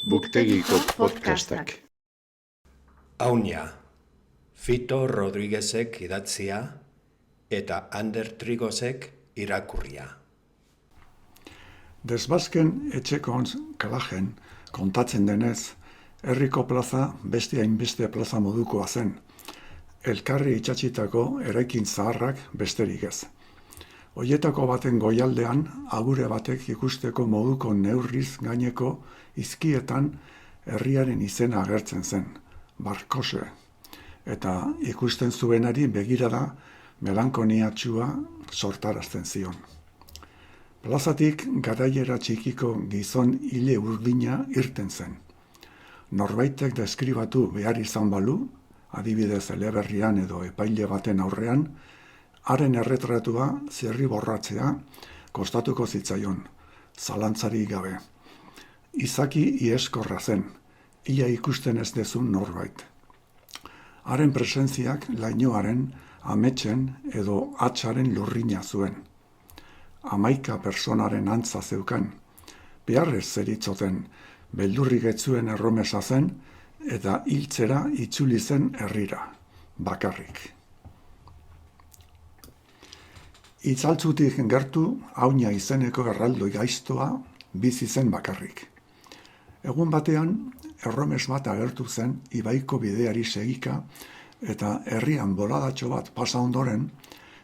Buktegiko podcastak. Aunia, Fito Rodriguezek idatzia eta Ander Trigosek irakurria. Desbasken etxekontz Kalajen kontatzen denez, herriko plaza beste hainbeste plaza modukoa zen, elkarri itsatsitako eraikin zaharrak besterik ez. Hoietako baten goialdean agure batek ikusteko moduko neurriz gaineko izkietan herriaren izena agertzen zen, Barkose, eta ikusten zuenari begirada melankoniatxua sortarazten zion. Plazatik garaiera txikiko gizon hile urdina irten zen. Norbaitek deskribatu behar izan balu, adibidez eleberrian edo epaile baten aurrean, haren erretratua zirriborratzea kostatuko zitzaion, zalantzarik gabe. Izaki ieskorra zen, ia ikusten ez dezun norbait. Haren presentziak lainoaren, ametsen edo hatxaren lurrina zuen. 11 personaren antza zeukan, beharrez zeritzoten, beldurrik ez zuen erromesa zen eta hiltzera itzuli zen herrira, bakarrik. Itzaltzutik gertu Aunia izeneko erraldoi gaiztoa bizi zen bakarrik. Egun batean, erromes bat agertu zen ibaiko bideari segika eta herrian boladatxo bat pasa ondoren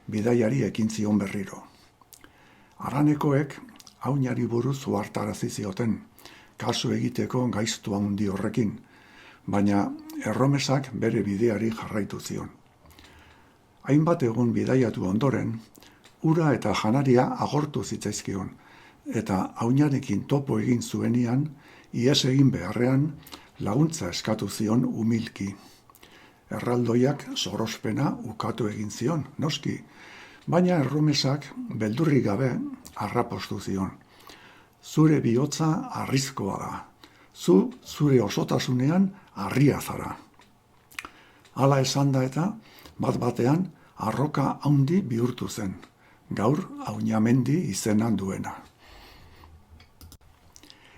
bidaiari ekin zion berriro. Haranekoek Auniari buruz uhartarazi zioten, kasu egiteko gaiztu handi horrekin, baina erromesak bere bideari jarraitu zion. Hainbat egun bidaiatu ondoren, ura eta janaria agortu zitzaizkion, eta Auniarekin topo egin zuenian, ihes egin beharrean laguntza eskatu zion umilki. Erraldoiak sorospena ukatu egin zion, noski, baina erromesak beldurrik gabe harrapostu zion. Zure bihotza arrizkoa da, zure osotasunean harria zara. Hala esan da eta bat-batean arroka handi bihurtu zen, gaur Auniamendi izenan duena.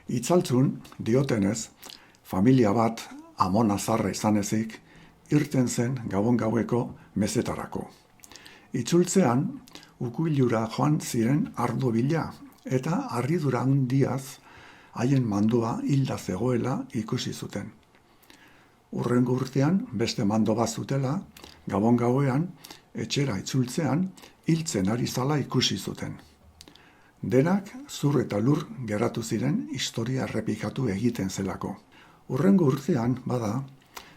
Itzaltzun, diotenez, familia bat, amona zarra izan ezik, irten zen gabon-gaueko mezetarako. Itzultzean, ukuilura joan ziren ardo bila, eta harridura handiaz haien mandua hilda zegoela ikusi zuten. Hurrengo urtean, beste mando bat zutela, gabon-gauean, etxera itzultzean, hiltzen ari zala ikusi zuten. Denak zur eta lur geratu ziren historia errepikatu egiten zelako. Hurrengo urtean, bada,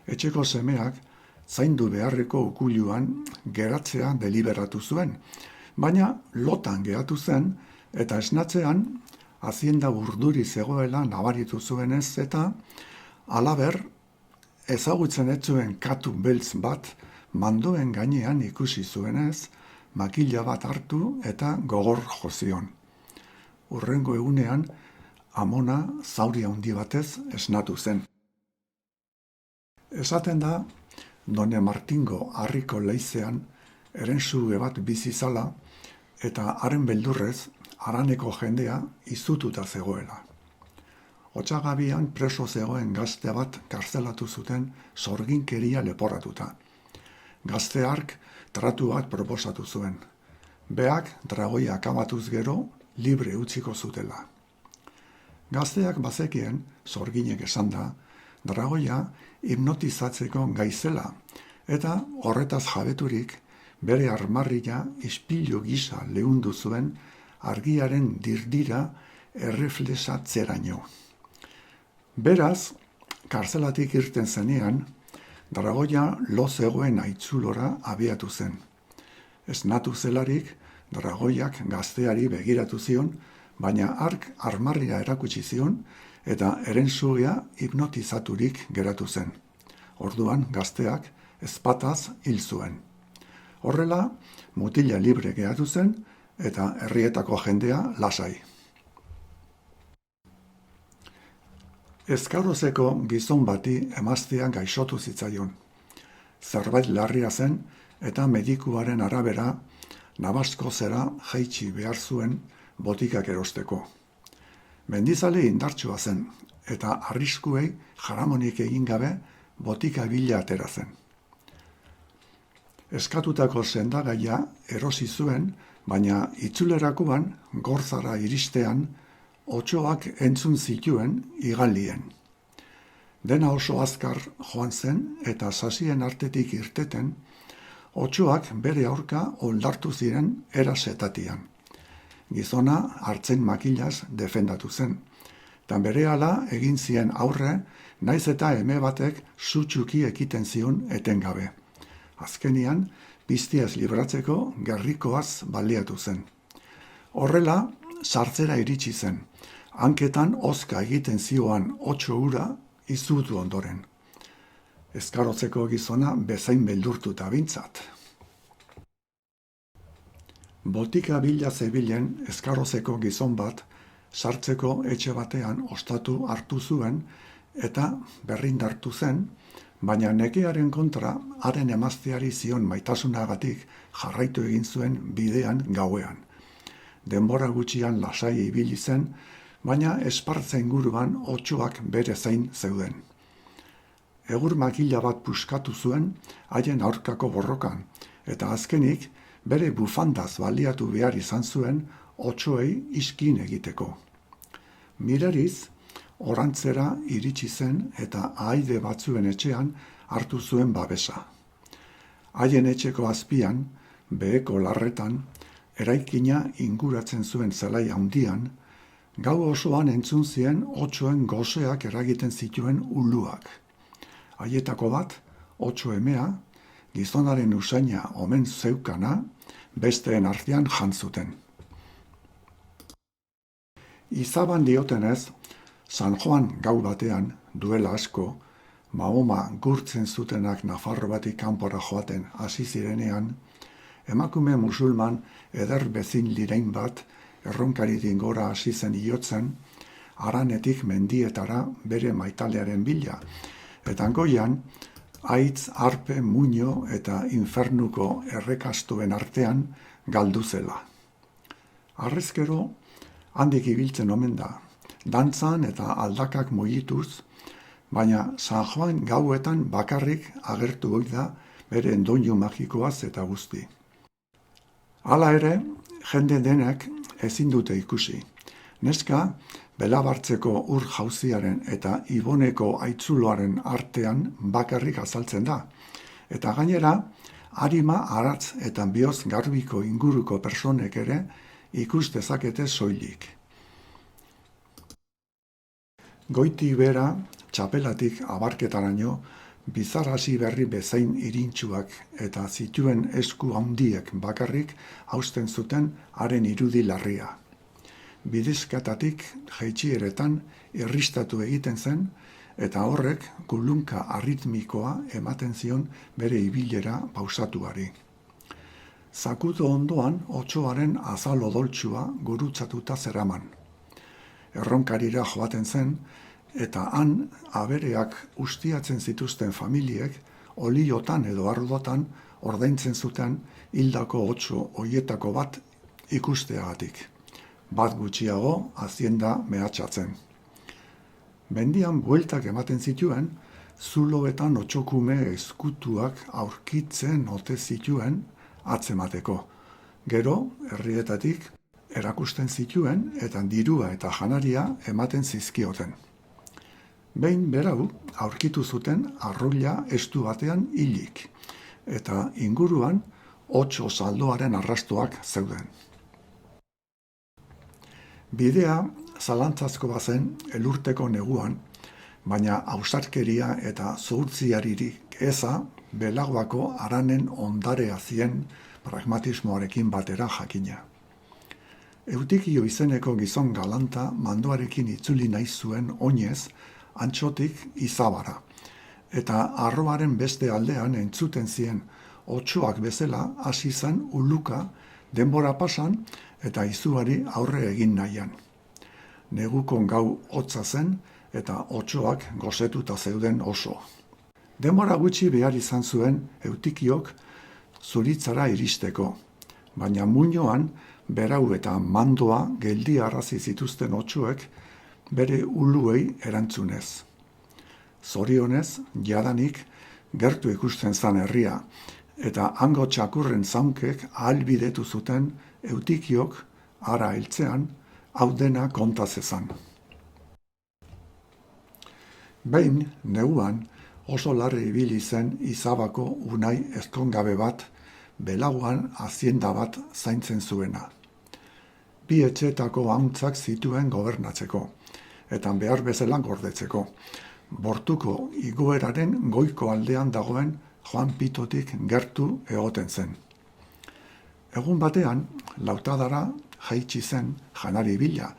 etxeko semeak zaindu beharreko ukuiluan geratzea deliberatu zuen, baina lotan geratu zen eta esnatzean hazienda urduri zegoela nabaritu zuenez eta halaber ezagutzen ez zuen katu beltz bat mandoen gainean ikusi zuenez, makila bat hartu eta gogor jozion. Hurrengo egunean, amona zauri handi batez esnatu zen. Esaten da, Done Martingo harriko leizean erensuge bat bizi zala eta haren beldurrez haraneko jendea izututa zegoela. Otsagabian preso zegoen gazte bat karzelatu zuten sorginkeria leporatuta. Gazte hark tratu bat proposatu zuen. Beak dragoia akabatuz gero libre utziko zutela. Gazteak bazekien, sorginek esan da, dragoia hipnotizatzeko gaizela eta horretaz jabeturik bere armarria ispilu gisa leundu zuen argiaren dirdira erreflesatzeraino. Beraz, karzelatik irten zenean, dragoia lo zegoen aitzulora abiatu zen. Esnatu zelarik, dragoiak gazteari begiratu zion, baina hark armarria erakutsi zion eta herensugea hipnotizaturik geratu zen. Orduan gazteak ezpataz hil zuen. Horrela, mutila libre geratu zen eta herrietako jendea lasai. Ezkarrozeko gizon bati emaztea gaixotu zitzaion. Zerbait larria zen eta medikuaren arabera Nabaskozera jaitsi behar zuen botikak erosteko. Mendizale indartsua zen, eta arriskuei jaramonik egin gabe botika bila atera zen. Eskatutako sendagaia erosi zuen, baina itzulerakoan Gorzara iristean otsoak entzun zituen igalien. Dena oso azkar joan zen eta sasien artetik irteten, otsoak bere aurka oldartu ziren erasetatian. Gizona hartzen makilaz defendatu zen, eta berehala egin zien aurre, naiz eta eme batek sutsuki ekiten zion etengabe. Azkenian, piztiaz libratzeko gerrikoaz baliatu zen. Horrela, sartzera iritsi zen, hanketan hozka egiten zioan otso hura izutu ondoren. Eskarotzeko gizona bezain beldurtuta bintzat. Botika bila zebilen eskarozeko gizon bat sartzeko etxe batean ostatu hartu zuen eta berrindartu zen, baina nekearen kontra haren emazteari zion maitasunagatik jarraitu egin zuen bidean gauean. Denbora gutxian lasai ibili zen, baina espartza inguruan otsoak bere zain zeuden. Egur makila bat puskatu zuen haien aurkako borrokan, eta azkenik bere bufandaz baliatu behar izan zuen otsoei iskin egiteko. Mirariz, orantzera iritsi zen eta ahaide batzuen etxean hartu zuen babesa. Haien etxeko azpian, beheko larretan, eraikina inguratzen zuen zelai handian, gau osoan entzun zien otsoen goseak eragiten zituen uluak. Haietako bat, otso emea, gizonaren usaina omen zeukana, besteen artean jantzuten. Izaban diotenez, San Juan gau batean, duela asko, Mahoma gurtzen zutenak Nafarro batik kanpora joaten hasi zirenean, emakume musulman eder bezin lirein bat erronkaritin gora hasi zen iotzen, haranetik mendietara bere maitalearen bila, eta goian, haitz, arpe, muino eta infernuko errekastuen artean galdu zela. Harrezkero, handik ibiltzen omen da, dantzan eta aldakak mugituz, baina San Juan gauetan bakarrik agertu ohi da bere endoinu magikoaz eta guzti. Hala ere, jende denak ezin dute ikusi. Neska, Belabartzeko ur jauziaren eta Iboneko aitzuloaren artean bakarrik azaltzen da, eta gainera, arima aratz eta bihotz garbiko inguruko personek ere ikus dezakete soilik. Goiti bera, txapelatik abarketaraino, bizarrasi berri bezain irintsuak eta zituen esku handiek bakarrik hausten zuten haren irudi larria. Bidezkatatik jaitsieretan irristatu egiten zen, eta horrek kulunka arritmikoa ematen zion bere ibilera pausatuari. Zakuto ondoan otsoaren azal odoltsua gurutzatuta zeraman. Erronkarira joaten zen, eta han abereak ustiatzen zituzten familiek oliotan edo ardotan ordaintzen zuten hildako otso hoietako bat ikusteagatik. Bat gutxiago hazienda mehatxatzen. Mendian bueltak ematen zituen, zuloetan otsokume ezkutuak aurkitzen ote zituen atzemateko. Gero, herrietatik erakusten zituen eta dirua eta janaria ematen zizkioten. Behin berau aurkitu zuten arroila estu batean hilik, eta inguruan otso saldoaren arrastoak zeuden. Bidea zalantzazko bazen elurteko neguan, baina ausarkeria eta zuhurtziaririk eza belagoako haranen ondarea zien pragmatismoarekin batera jakina. Eutikio izeneko gizon galanta mandoarekin itzuli nahi zuen oinez Antxotik Izabara, eta arroaren beste aldean entzuten zien otsoak bezala hasi zen uluka denbora pasan eta izuari aurre egin nahian. Negukon gau hotza zen eta otsoak gozetuta zeuden oso. Denbora gutxi behar izan zuen Eutikiok zuritzara iristeko, baina muinoan berau eta mandoa geldiarazi zituzten otsoek bere uluei erantzunez. Zorionez, jadanik, gertu ikusten zan herria, eta hango txakurren zaunkek ahalbidetu zuten Eutikiok ara hiltzean hau dena konta zezan. Behin, neguan, oso larri ibili zen Izabako unai ezkongabe bat, belaguan hazienda bat zaintzen zuena. Bi etxeetako ahuntzak zituen gobernatzeko, eta behar bezala gordetzeko, bortuko igoeraren goiko aldean dagoen Joan Pitotik gertu egoten zen. Egun batean, lautadara jaitsi zen janari bila,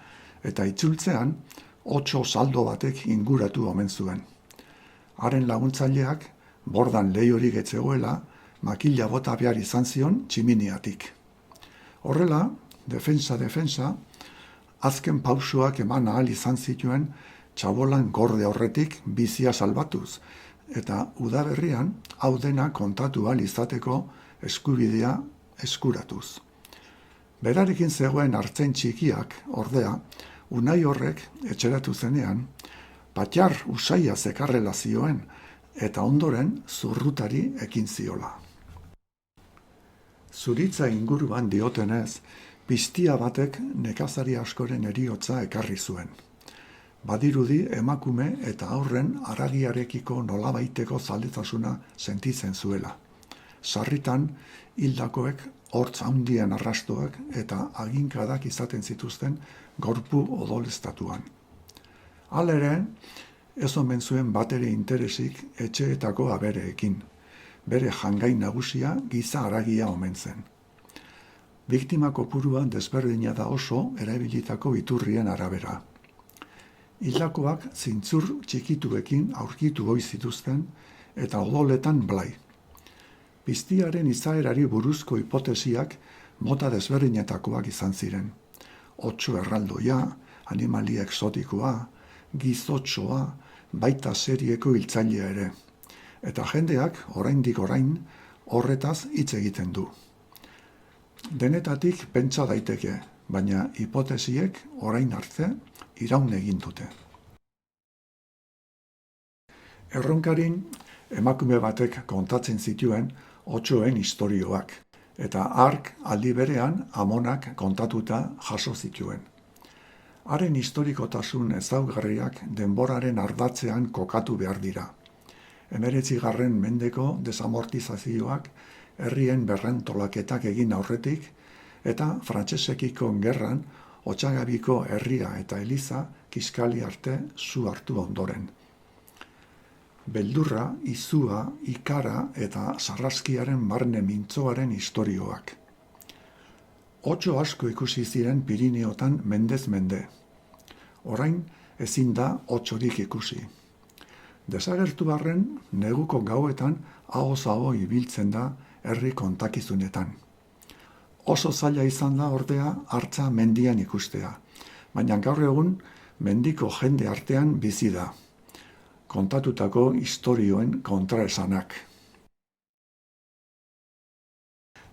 eta itzultzean 8 saldo batek inguratu omen zuen. Haren laguntzaileak, bordan lehiorik etzegoela, makila bota behar izan zion tximiniatik. Horrela, defensa, azken pausoak eman ahal izan zituen txabolan gorde horretik bizia salbatuz, eta udaberrian hau dena kontatu ahal izateko eskubidea eskuratuz. Berarekin zegoen artzain txikiak, ordea, unai horrek etxeratu zenean, patxar usaia zekarrela zioen, eta ondoren zurrutari ekin ziola. Zuritza inguruan diotenez, piztia batek nekazari askoren heriotza ekarri zuen. Badirudi emakume eta haurren haragiarekiko nolabaiteko zaletasuna sentitzen zuela. Sarritan, hildakoek hortz handien arrastoak eta aginkadak izaten zituzten gorpu odoleztatuan. Hala ere, ez omen zuen batere interesik etxeetako abereekin. Bere jangai nagusia giza haragia omen zen. Biktima kopurua desberdina da oso erabilitako iturrien arabera. Hildakoak zintzur txikituekin aurkitu ohi zituzten eta odoletan blai. Piztiaren izaerari buruzko hipotesiak mota desberdinetakoak izan ziren. Otso erraldoia, animalia exotikoa, gizotsoa, baita serieko hiltzailea ere. Eta jendeak, oraindik orain, horretaz hitz egiten du. Denetatik pentsa daiteke, baina hipotesiek orain arte iraun egin dute. Erronkarin, emakume batek kontatzen zituen otsoen istorioak, eta hark aldi berean amonak kontatuta jaso zituen. Haren historikotasun ezaugarriak denboraren ardatzean kokatu behar dira. 19. mendeko desamortizazioak herrien berrantolaketak egin aurretik, eta frantsesekiko gerran Otsagabiko herria eta eliza kiskali arte zu hartu ondoren. Beldurra, izua, ikara eta sarraskiaren barne mintzoaren istorioak. Otso asko ikusi ziren Pirineotan mendez mende. Orain ezin da otsorik ikusi. Desagertu barren, neguko gauetan ahoz aho ibiltzen da herri kontakizunetan. Oso zaila izan da ordea hartza mendian ikustea, baina gaur egun mendiko jende artean bizi da. Kontatutako istorioen kontraesanak.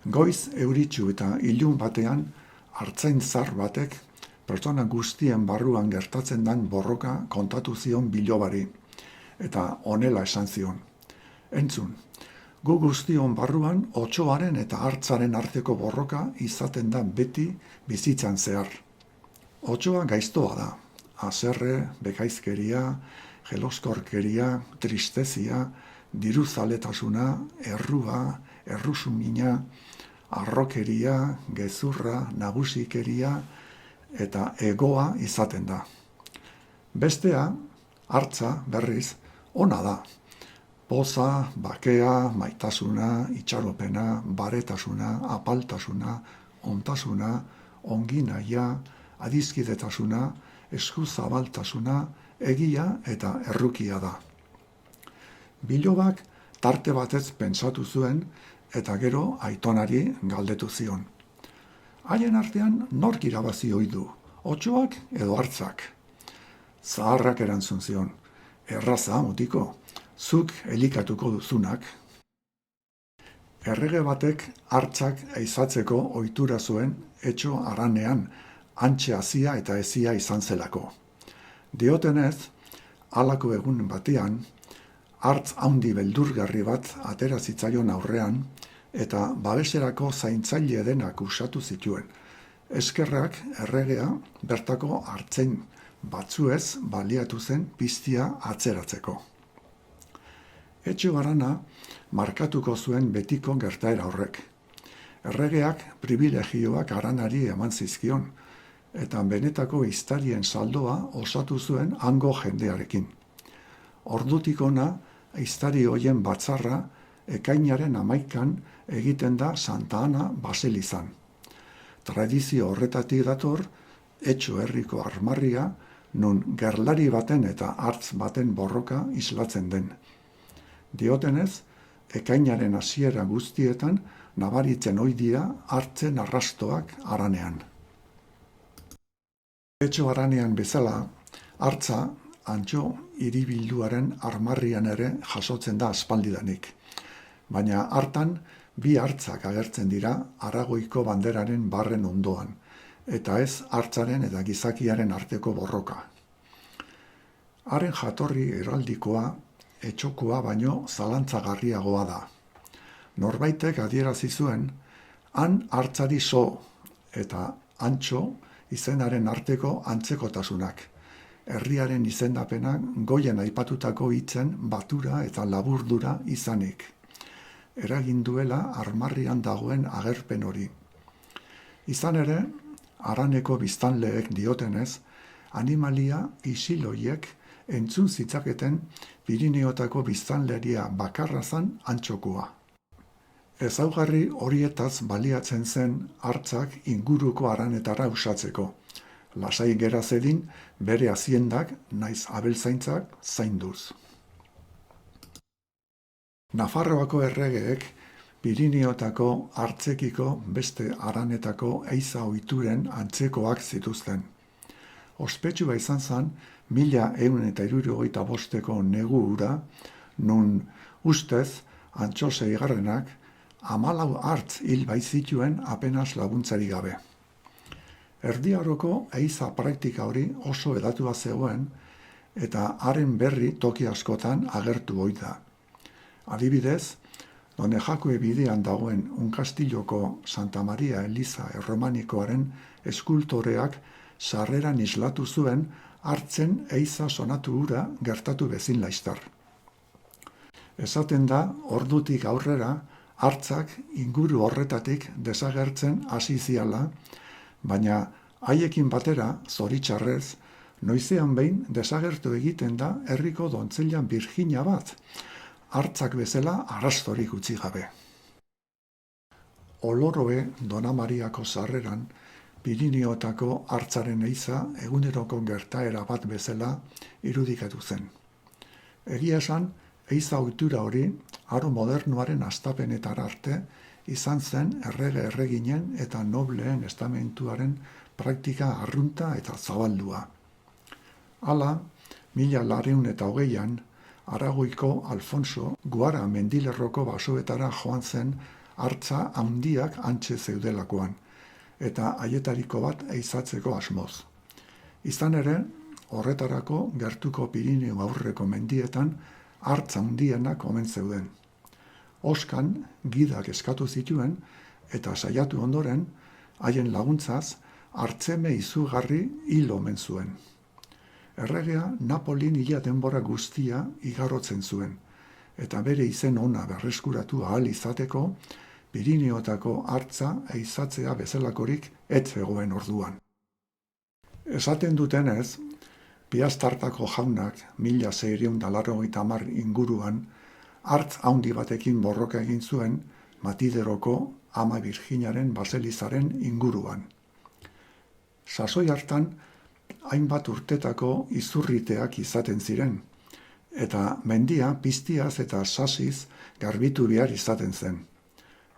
Goiz euritsu eta ilun batean artzain zar batek pertsona guztien barruan gertatzen den borroka kontatu zion bilobari, eta honela esan zion. Entzun, gu guztion barruan otsoaren eta hartzaren arteko borroka izaten da beti bizitzan zehar. Otsoa gaiztoa da, haserre, bekaizkeria, jeloskorkeria, tristezia, diruzaletasuna, errua, errusumina, arrokeria, gezurra, nagusikeria eta egoa izaten da. Bestea, hartza, berriz, ona da. Poza, bakea, maitasuna, itxaropena, baretasuna, apaltasuna, ontasuna, onginaia, adizkidetasuna, eskuzabaltasuna, egia eta errukia da. Bilobak tarte batez pentsatu zuen eta gero aitonari galdetu zion. Haien artean nork irabazi ohi du, otsoak edo hartzak? Zaharrak erantzun zion, erraza, mutiko, zuk elikatuko duzunak. Errege batek hartzak eizatzeko ohitura zuen etxo haranean, hantxe hazia eta hezia izan zelako. Diotenez, halako egun batean, hartz handi beldurgarri bat atera zitzaion aurrean, eta babeserako zaintzaile denak usatu zituen. Eskerrak erregea bertako hartzain batzuez baliatu zen piztia atzeratzeko. Etxe Arana markatuko zuen betiko gertaera horrek. Erregeak pribilegioak Aranari eman zizkion, eta benetako ehiztarien saldoa osatu zuen hango jendearekin. Ordutik ona, ehiztari hoien batzarra ekainaren 11an egiten da Santa Ana baselizan. Tradizio horretatik dator, Etxo herriko armarria, nun gerlari baten eta hartz baten borroka islatzen den. Diotenez, ekainaren hasiera guztietan nabaritzen ohi dira hartzen arrastoak Aranean. Etxo Aranean bezala, hartza Antxo hiribilduaren armarrian ere jasotzen da aspaldidanik. Baina hartan, bi hartzak agertzen dira Aragoiko banderaren barren ondoan, eta ez hartzaren eta gizakiaren arteko borroka. Haren jatorri heraldikoa, etxokoa baino zalantzagarriagoa da. Norbaitek adierazi zuen, han hartzari so eta Antxo izenaren arteko antzekotasunak. Herriaren izendapenak goien aipatutako hitzen batura eta laburdura izanik. Eragin duela armarrian dagoen agerpen hori. Izan ere, Araneko biztanleek diotenez, animalia isiloiek entzun zitzaketen Pirineotako biztanleria bakarra zan Antxokoa. Ezaugarri horietaz baliatzen zen hartzak inguruko aranetara usatzeko. Lasai gera zedin bere haziendak naiz abeltzaintzak zainduz. Nafarroako erregeek Pirineotako hartzekiko beste aranetako ehiza ohituren antzekoak zituzten. Ospetsua izan zen 1165 negu hura, nun ustez Antxo seigarrenak 14 hartz hil baitzituen apenas laguntzari gabe. Erdi Aroko ehiza praktika hori oso hedatua zegoen, eta haren berri toki askotan agertu ohi da. Adibidez, Donejakue bidean dagoen Unkastilloko Santa Maria Eliza erromanikoaren eskultoreak sarreran islatu zuen hartzen ehiza sonatu hura gertatu bezin laiztar. Esaten da, ordutik aurrera, hartzak inguru horretatik desagertzen hasi ziala, baina haiekin batera, zoritxarrez, noizean behin desagertu egiten da herriko dontzeilan Birjina bat, hartzak bezala arrastorik utzi gabe. Oloroe Dona Mariako sarreran Pirineotako hartzaren ehiza eguneroko gertaera bat bezala irudikatu zen. Egia esan, ehiza ohitura hori aro modernoaren hastapenetara arte izan zen erreginen eta nobleen estamentuaren praktika arrunta eta zabaldua. Hala, 1208an, Aragoiko Alfonso Guara mendilerroko basoetara joan zen hartza handiak hantxe zeudelakoan, eta haietariko bat ehizatzeko asmoz. Izan ere, horretarako gertuko Pirineo aurreko mendietan hartza handienak omen zeuden. Oskan gidak eskatu zituen eta saiatu ondoren, haien laguntzaz, hartzeme izugarri hil omen zuen. Erregea Napolin hila denbora guztia igarrotzen zuen, eta bere izen ona berreskuratu ahal izateko, Pirineotako hartza ehizatzea bezalakorik ez zegoen orduan. Esaten dutenez, Piaztartako jaunak 1680 inguruan hartz handi batekin borroka egin zuen Matideroko Ama Birjinaren baselizaren inguruan. Sasoi hartan, hainbat urtetako izurriteak izaten ziren, eta mendia piztiaz eta sasiz garbitu behar izaten zen.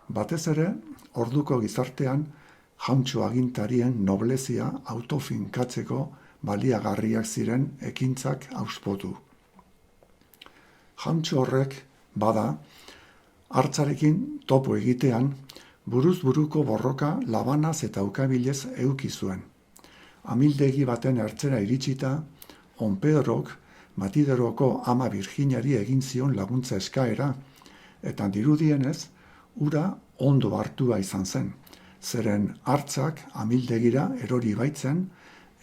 Batez ere, orduko gizartean, jauntxo agintarien noblezia autofinkatzeko baliagarriak ziren ekintzak auspotu. Jauntxo horrek, bada, hartzarekin topo egitean, buruz buruko borroka labanaz eta ukabilez eduki zuen. Amildegi baten ertzera iritsita, On Pedrok Matideroko ama Virginiari egin zion laguntza eskaera, eta dirudienez, ura ondo hartua izan zen, zeren hartzak amildegira erori baitzen,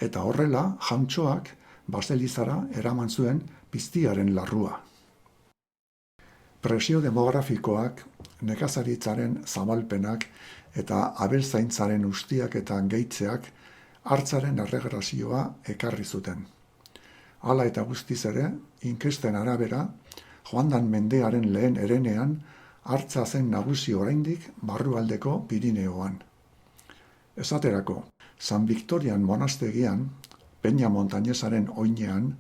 eta horrela jauntxoak baselizara eraman zuen piztiaren larrua. Presio demografikoak, nekazaritzaren zabalpenak eta abeltzaintzaren ustiak eta gehitzeak hartzaren erregrazioa ekarri zuten. Hala eta guztiz ere, inkesten arabera, joandan mendearen lehen herenean, hartza zen nagusi oraindik barrualdeko Pirineoan. Esaterako, San Victorian monastegian, Peña Montañesaren oinean,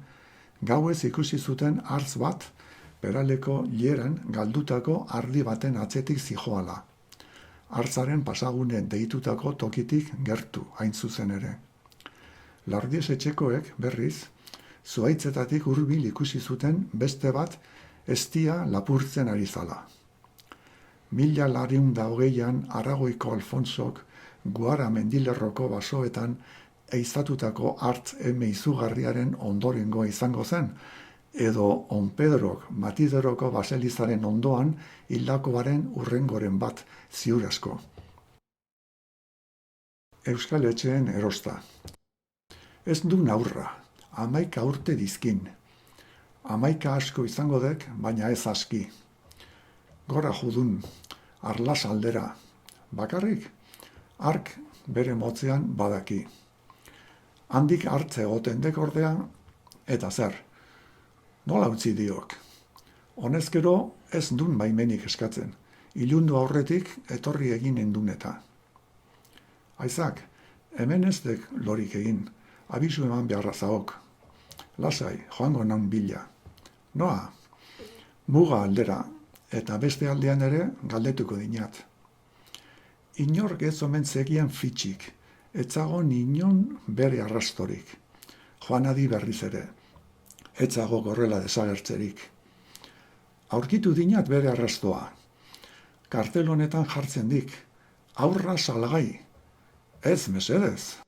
gauez ikusi zuten hartz bat, Peraleko lieran galdutako ardi baten atzetik zijoala. Hartzaren pasagune deitutako tokitik gertu, hain zuzen ere. Lardies etxekoek, berriz, zuhaitzetatik hurbil ikusi zuten beste bat eztia lapurtzen ari zala. 1920an Aragoiko Alfonsok Guara mendilerroko basoetan eizatutako hartz eme izugarriaren ondorengoa izango zen, edo On Pedrok Matideroko baselizaren ondoan hildakoaren urrengoren bat ziur asko. Euskal Etxeen erosta. Ez du naurra, 11 urte dizkin. 11 asko izango dek, baina ez aski. Gora judun, arlas aldera. Bakarrik, ark bere motzean badaki. Handik hartze egoten dek ordea, eta zer? Nola utzi diok? Honezkero ez dun baimenik eskatzen, ilundu aurretik etorri egin endun eta. Aizak, hemen ez dek lorik egin, abisu eman beharra zaok. Lasai, joango naun bila. Noa, muga aldera, eta beste aldean ere galdetuko dinat. Inork ez omen zegian fitxik, etzagon inon bere arrastorik. Joan adi berriz ere. Etzago gorrela desagertzerik. Aurkitu dinat bere arrastoa. Kartel honetan jartzen dik. Aurra salgai. Ez mesedez.